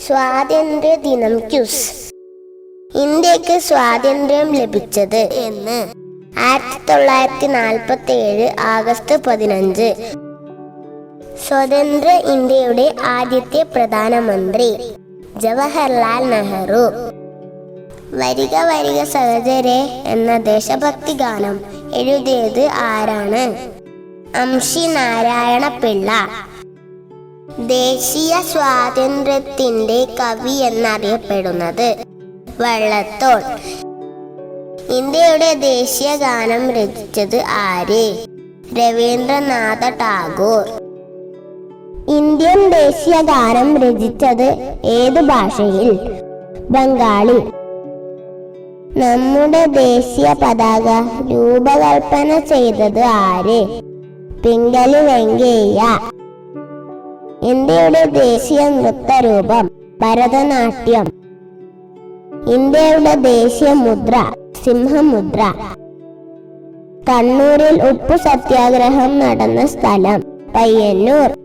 സ്വാതന്ത്ര്യ ദിനം ക്യൂസ്. ഇന്ത്യക്ക് സ്വാതന്ത്ര്യം ലഭിച്ചത് എന്ന് 1947 ആഗസ്റ്റ് 15. സ്വതന്ത്ര ഇന്ത്യയുടെ ആദ്യത്തെ പ്രധാനമന്ത്രി ജവഹർലാൽ നെഹ്റു. വരിക വരിക സഹചരെ എന്ന ദേശഭക്തി ഗാനം എഴുതിയത് ആരാണ്? അംശി നാരായണ പിള്ള. ദേശീയ സ്വാതന്ത്ര്യത്തിന്റെ കവി എന്നറിയപ്പെടുന്നത് വള്ളത്തോൾ. ഇന്ത്യയുടെ ദേശീയ ഗാനം രചിച്ചത് ആര്? രവീന്ദ്രനാഥ ടാഗോർ. ഇന്ത്യൻ ദേശീയ ഗാനം രചിച്ചത് ഏത് ഭാഷയിൽ? ബംഗാളി. നമ്മുടെ ദേശീയ പതാക രൂപകൽപ്പന ചെയ്തത് ആര്? പിംഗലി വെങ്കയ്യ. ഇന്ത്യയുടെ ദേശീയ നൃത്തരൂപം ഭരതനാട്യം. ഇന്ത്യയുടെ ദേശീയ മുദ്ര സിംഹമുദ്ര. കണ്ണൂരിൽ ഉപ്പു സത്യാഗ്രഹം നടന്ന സ്ഥലം പയ്യന്നൂർ.